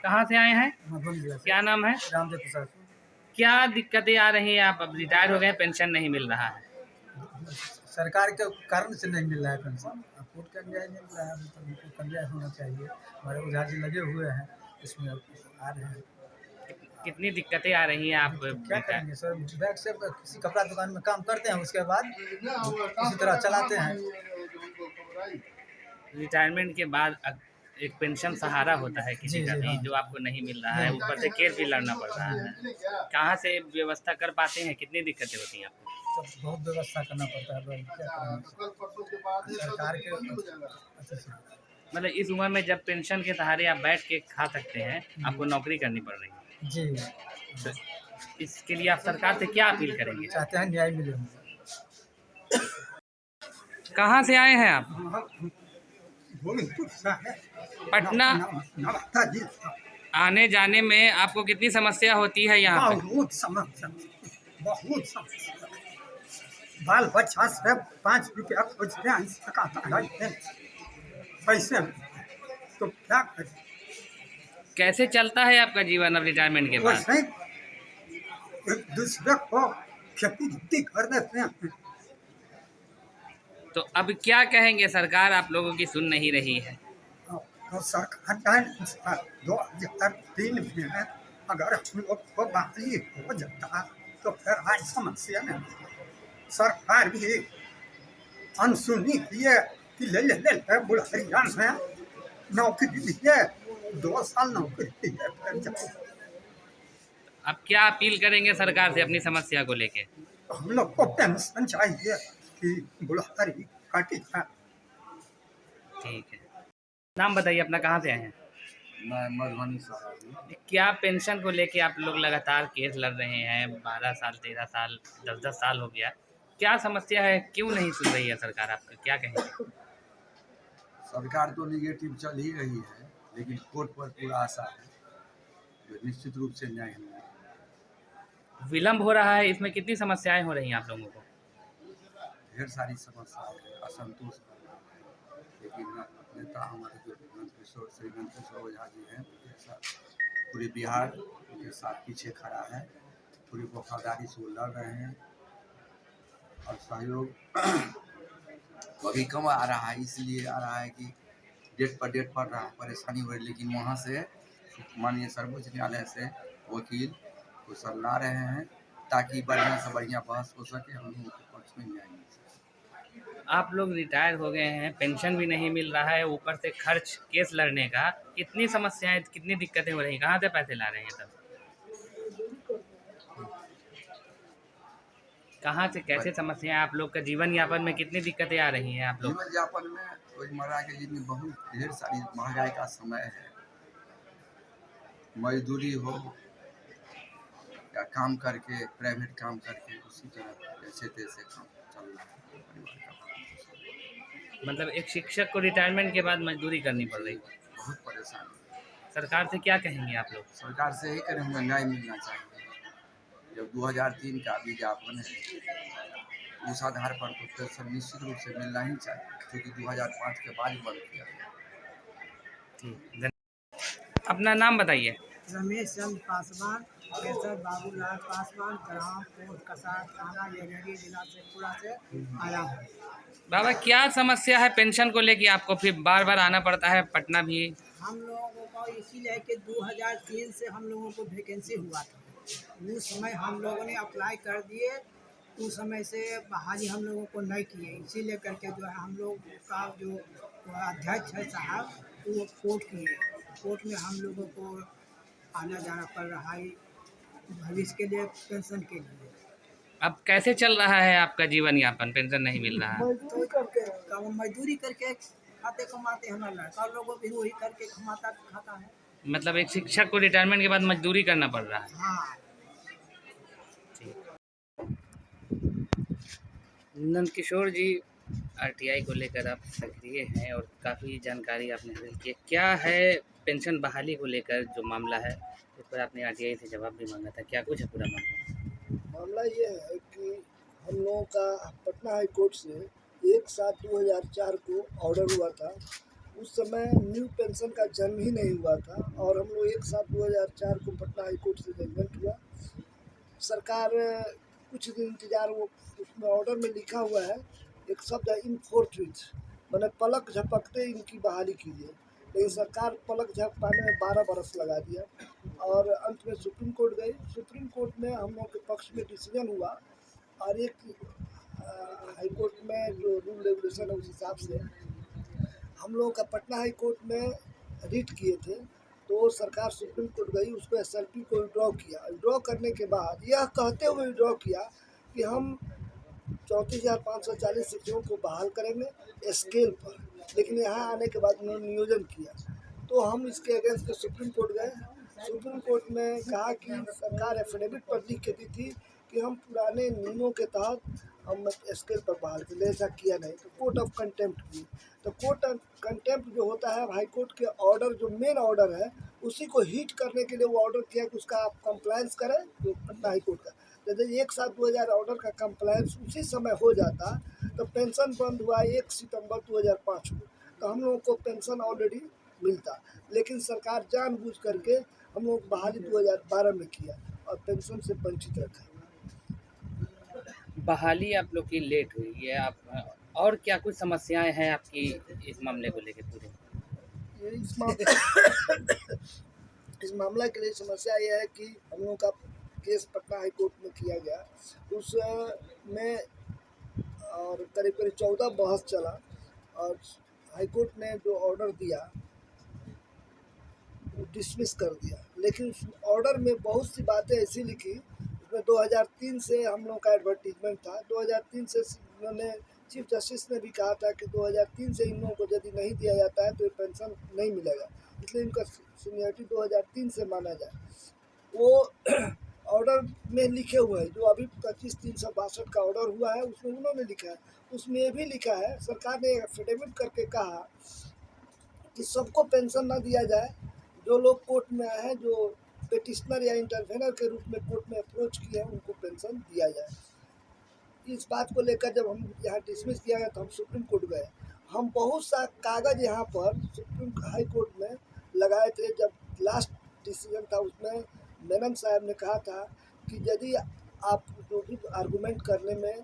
कहाँ से आए हैं? मधुबन जिला से। क्या नाम है? रामदेव प्रसाद। क्या दिक्कतें आ रही हैं? आप अब रिटायर हो गए, पेंशन नहीं मिल रहा है। सरकार के कारण से नहीं मिल रहा है पेंशन। कोर्ट का न्याय नहीं मिल रहा है, तो उनको का न्याय होना चाहिए। हमारे ओझा जी लगे हुए हैं इसमें, आ रहे हैं। कितनी दिक्कतें आ रही हैं? आप तो क्या रिटायर करेंगे सर, बैग से किसी कपड़ा दुकान में काम करते हैं, उसके बाद इसी तरह चलाते हैं। रिटायरमेंट के बाद एक पेंशन सहारा होता है किसी जी का जी भी, हाँ। जो आपको नहीं मिल रहा है, नहीं। ऊपर से केस भी लड़ना पड़ रहा है। कहाँ से व्यवस्था कर पाते हैं? कितनी दिक्कतें होती हैं आपको? तो बहुत व्यवस्था करना पड़ता है, क्या करेंगे सरकार के अच्छे से। मतलब इस उम्र में जब पेंशन के सहारे आप बैठ के खा सकते हैं, आपको नौकरी करनी पड़ रही है, जी। तो इसके लिए आप सरकार से क्या अपील करेंगे? चाहते हैं न्याय मिले हमको। कहाँ से आए हैं आप? पटना। नवादा जी। आने जाने में आपको कितनी समस्या होती है यहाँ पे? बहुत समस्या, बहुत समस्या। बाल बच्चा से 5 रुपया खोजते हैं, सकता है पैसे में, तो क्या करें। कैसे चलता है आपका जीवन अब रिटायरमेंट के बाद? वैसे एक दूसरे को खेती कर देते हैं। तो अब क्या कहेंगे? सरकार आप लोगों की सुन नहीं रही है। और सरकार का 2003 में अगर हम लोग को बहाली हो जाता तो फिर आज समस्या नहीं। सरकार भी अनसुनी किए कि ले बुढ़िया में नौकरी दिए, 2 साल नौकरी दिए, फिर जाओ। अब क्या अपील करेंगे सरकार से अपनी समस्या को लेके? हम लोग को पेंशन चाहिए कि बुढ़ारी काटी जाए। ठीक है। नाम बताइए अपना, कहाँ से आए हैं? मैं मधुबनी से। क्या पेंशन को लेके आप लोग लगातार केस लड़ रहे हैं? 12 साल, 13 साल, 10-10 साल हो गया। क्या समस्या है? क्यों नहीं सुन रही है सरकार? आपका क्या कहेंगे? सरकार तो निगेटिव चल ही रही है, लेकिन कोर्ट पर पूरा आशा है जो निश्चित रूप से न्याय होगा। विलम्ब हो रहा है, इसमें कितनी समस्याएं हो रही हैं आप लोगों को? ढेर सारी समस्याएं हैं, असंतोष है, लेकिन नेता हमारे जो श्री नंदकिशोर ओझा जी हैं, उनके साथ पूरे बिहार उनके साथ पीछे खड़ा है, पूरी वफादारी से वो लड़ रहे हैं और सहयोग अभी कम आ रहा है, इसलिए आ रहा है कि डेट पर डेट पड़ रहा है, परेशानी हो रही है। लेकिन वहाँ से माननीय सर्वोच्च न्यायालय से वकील को सब ला रहे हैं ताकि बढ़िया से बढ़िया बहस हो सके, हम लोगों के पक्ष में न्याय मिल सके। आप लोग रिटायर हो गए हैं, पेंशन भी नहीं मिल रहा है, ऊपर से खर्च केस लड़ने का, कितनी समस्याएं, कितनी दिक्कतें हो रही हैं? कहाँ से पैसे ला रहे हैं तब? कहाँ से, कैसे समस्याएं? आप लोग का जीवन यापन में कितनी दिक्कतें आ रही हैं आप लोग? जीवन यापन में रोजमर्रा के जीवन में बहुत ढेर सारी महंगाई का समय है, मजदूरी हो या काम करके, प्राइवेट काम करके, उसी तरह जैसे तैसे काम चल रहा है परिवार का। मतलब एक शिक्षक को रिटायरमेंट के बाद मजदूरी करनी पड़ रही है। बहुत परेशानी। सरकार से क्या कहेंगे आप लोग? सरकार से यही करें, हमें न्याय मिलना चाहिए। जब 2003 का विज्ञापन है, उस आधार पर तो पेंशन निश्चित रूप से मिलना ही चाहिए, क्योंकि 2005 के बाद बंद किया गया। ठीक, अपना नाम बताइए। रमेश चंद्र पासवान, केसर बाबूलाल पासवान, ग्राम कोट कसार, थाना यमुना, जिला शेखपुरा से आया हूँ। बाबा, क्या समस्या है पेंशन को लेके? आपको फिर बार बार आना पड़ता है पटना भी? हम लोगों को इसीलिए कि 2003 से हम लोगों को वैकेंसी हुआ था, उस समय हम लोगों ने अप्लाई कर दिए, उस समय से बहाली हम लोगों को नहीं किए, इसीलिए करके जो है हम लोग का जो अध्यक्ष है साहब, वो कोर्ट किए, कोर्ट में हम लोगों को आना जाना पड़ रहा है भविष्य के लिए, पेंशन के लिए। अब कैसे चल रहा है आपका जीवन यापन? पेंशन नहीं मिल रहा है। मजदूरी करके खाते कमाते हैं, हमारे लड़का लोगों भी वही करके खाता है। मतलब एक शिक्षक को रिटायरमेंट के बाद मजदूरी करना पड़ रहा है। हाँ। नंदकिशोर जी, आरटीआई को लेकर आप सक्रिय हैं और काफ़ी जानकारी आपने हासिल की है। क्या है पेंशन बहाली को लेकर जो मामला है, इस पर आपने आरटीआई से जवाब भी मांगा था, क्या कुछ है पूरा मामला? मामला ये है कि हम लोगों का पटना हाई कोर्ट से 1/7/2004 को ऑर्डर हुआ था उस समय न्यू पेंशन का जन्म ही नहीं हुआ था और हम लोग 1/7/2004 को पटना हाई कोर्ट से जजमेंट हुआ। सरकार कुछ दिन इंतज़ार, वो उसमें ऑर्डर में लिखा हुआ है एक शब्द है इन फोर्थ, मैंने पलक झपकते इनकी बहाली कीजिए, लेकिन सरकार पलक झपकाने में 12 बरस लगा दिया और अंत में सुप्रीम कोर्ट गई। सुप्रीम कोर्ट में हम लोग के पक्ष में डिसीजन हुआ और एक हाई कोर्ट में जो रूल रेगुलेशन है उस हिसाब से हम लोगों का पटना हाई कोर्ट में रिट किए थे, तो सरकार सुप्रीम कोर्ट गई, उसको एसएलपी को विड्रॉ किया। विड्रॉ करने के बाद यह कहते हुए विड्रॉ किया कि हम 34,540 शिक्षकों को बहाल करेंगे स्केल पर, लेकिन यहाँ आने के बाद उन्होंने नियोजन किया, तो हम इसके अगेंस्ट सुप्रीम कोर्ट गए। सुप्रीम कोर्ट में कहा कि सरकार एफिडेविट पर लिख के दी थी कि हम पुराने नियमों के तहत हम स्केल पर बहाल थे, ऐसा किया नहीं, तो कोर्ट ऑफ कंटेम्प्ट की। तो कोर्ट ऑफ कंटेम्प्ट जो होता है हाई कोर्ट के ऑर्डर, जो मेन ऑर्डर है उसी को हिट करने के लिए वो ऑर्डर किया कि उसका आप कंप्लायंस करें, जो पटना हाई कोर्ट का। यदि 1/7/2000 ऑर्डर का कंप्लायंस उसी समय हो जाता तो पेंशन बंद हुआ 1 सितंबर 2005 को, तो हम लोगों को पेंशन ऑलरेडी मिलता, लेकिन सरकार जानबूझ करके हम लोग बहाली 2012 में किया और पेंशन से वंचित रखा। बहाली आप लोग की लेट हुई है। आप और क्या कुछ समस्याएं हैं आपकी इस मामले को लेके पूरे? ये इस मामला के लिए समस्या यह है कि हम लोगों का केस पटना हाई कोर्ट में किया गया, उस में और करीब करीब 14 बहस चला और हाई कोर्ट ने जो ऑर्डर दिया वो डिसमिस कर दिया, लेकिन उस ऑर्डर में बहुत सी बातें ऐसी लिखी, उसमें 2003 से हम लोग का एडवर्टीजमेंट था। 2003 से उन्होंने चीफ जस्टिस ने भी कहा था कि 2003 से इन लोगों को यदि नहीं दिया जाता है तो ये पेंशन नहीं मिलेगा, इसलिए इनका सीनियरिटी 2003 से माना जाए। वो ऑर्डर में लिखे हुए हैं, जो अभी 25/362 का ऑर्डर हुआ है उसमें उन्होंने लिखा है, उसमें ये भी लिखा है, सरकार ने एफिडेविट करके कहा कि सबको पेंशन ना दिया जाए, जो लोग कोर्ट में आए हैं, जो पेटिशनर या इंटरवेनर के रूप में कोर्ट में अप्रोच किए हैं उनको पेंशन दिया जाए। इस बात को लेकर जब हम यहाँ डिसमिस किया गया तो हम सुप्रीम कोर्ट गए। हम बहुत सा कागज़ यहाँ पर सुप्रीम हाई कोर्ट में लगाए थे। जब लास्ट डिसीजन था उसमें मेनन साहब ने कहा था कि यदि आप जो भी आर्गूमेंट करने में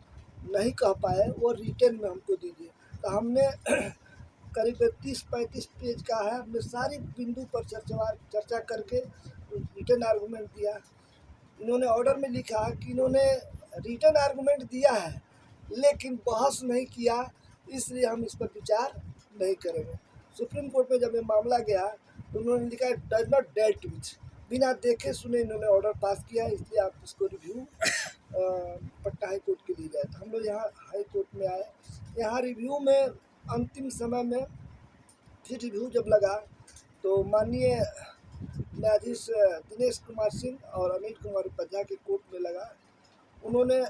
नहीं कह पाए वो रिटेन में हमको दीजिए, तो हमने करीब 30-35 पेज का है, हमने सारी बिंदु पर चर्चा करके रिटर्न आर्गूमेंट दिया। इन्होंने ऑर्डर में लिखा कि इन्होंने रिटर्न आर्गूमेंट दिया है लेकिन बहस नहीं किया, इसलिए हम इस पर विचार नहीं करेंगे। सुप्रीम कोर्ट में जब ये मामला गया तो उन्होंने लिखा डज नॉट डेल्ट विथ, बिना देखे सुने इन्होंने ऑर्डर पास किया, इसलिए आप इसको रिव्यू पटना हाई कोर्ट के लिए गए। तो हम लोग यहाँ हाई कोर्ट में आए, यहाँ रिव्यू में अंतिम समय में फिर रिव्यू जब लगा तो माननीय न्यायाधीश दिनेश कुमार सिंह और अनिल कुमार उपाध्याय के कोर्ट में लगा। उन्होंने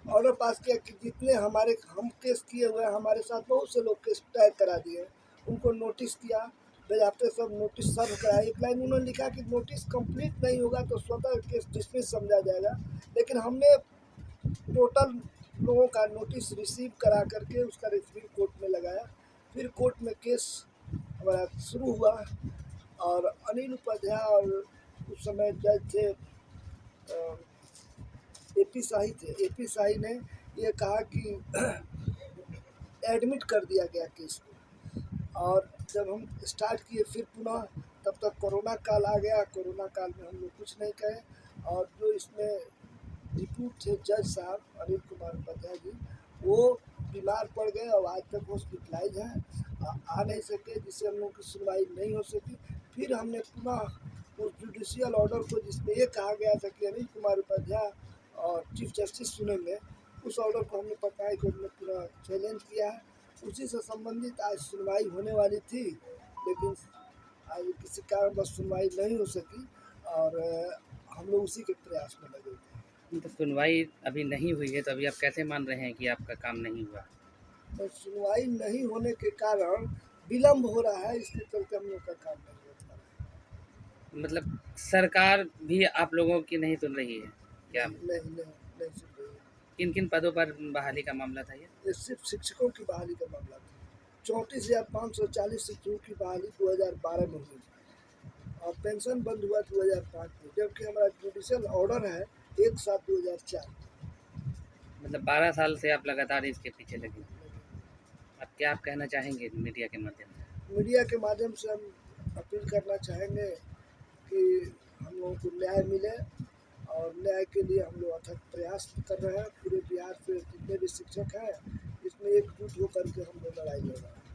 ऑर्डर पास किया कि जितने हम केस किए हुए हैं, हमारे साथ बहुत से लोग केस तय करा दिए, उनको नोटिस किया, बेजाते सब नोटिस सर्व कराया। एक लाइन उन्होंने लिखा कि नोटिस कंप्लीट नहीं होगा तो स्वतः केस डिसमिस समझा जाएगा, लेकिन हमने टोटल लोगों का नोटिस रिसीव करा करके उसका रिव्यू कोर्ट में लगाया। फिर कोर्ट में केस हमारा शुरू हुआ और अनिल उपाध्याय और उस समय जज थे AP शाही थे। AP शाही ने ये कहा कि एडमिट कर दिया गया केस को, और जब हम स्टार्ट किए फिर पुनः, तब तक कोरोना काल आ गया। कोरोना काल में हम लोग कुछ नहीं कहे, और जो इसमें रिपोर्ट थे जज साहब अनिल कुमार उपाध्याय जी, वो बीमार पड़ गए और आज तक हॉस्पिटलाइज हैं, आ नहीं सके, जिससे हम लोग की सुनवाई नहीं हो सकी। फिर हमने पुनः उस जुडिशियल ऑर्डर को जिसमें ये कहा गया था कि अनिल कुमार उपाध्याय और चीफ जस्टिस सुनेंगे, उस ऑर्डर को हमने पटना हाई कोर्ट में पूरा चैलेंज किया है। उसी से संबंधित आज सुनवाई होने वाली थी, लेकिन आज किसी कारणवश सुनवाई नहीं हो सकी और हम लोग उसी के प्रयास में लगे थे। तो सुनवाई अभी नहीं हुई है, तो अभी आप कैसे मान रहे हैं कि आपका काम नहीं हुआ? तो सुनवाई नहीं होने के कारण विलम्ब हो रहा है, इसके चलते हम लोग का काम नहीं हो पा रहा है। मतलब सरकार भी आप लोगों की नहीं सुन रही है क्या? नहीं सुन रही है। किन किन पदों पर बहाली का मामला था ये? ये सिर्फ शिक्षकों की बहाली का मामला था। 34,540 शिक्षकों की बहाली 2012 में हुई और पेंशन बंद हुआ 2005 में, जबकि हमारा जुडिशियल ऑर्डर है 1/7/2004। मतलब 12 साल से आप लगातार इसके पीछे लगे हैं। अब क्या आप कहना चाहेंगे मीडिया के माध्यम से? मीडिया के माध्यम से हम अपील करना चाहेंगे कि हम लोगों को न्याय मिले और न्याय के लिए हम लोग अथक प्रयास कर रहे हैं। पूरे बिहार से जितने भी शिक्षक हैं इसमें एकजुट होकर के हम लोग लड़ाई लड़ रहे हैं।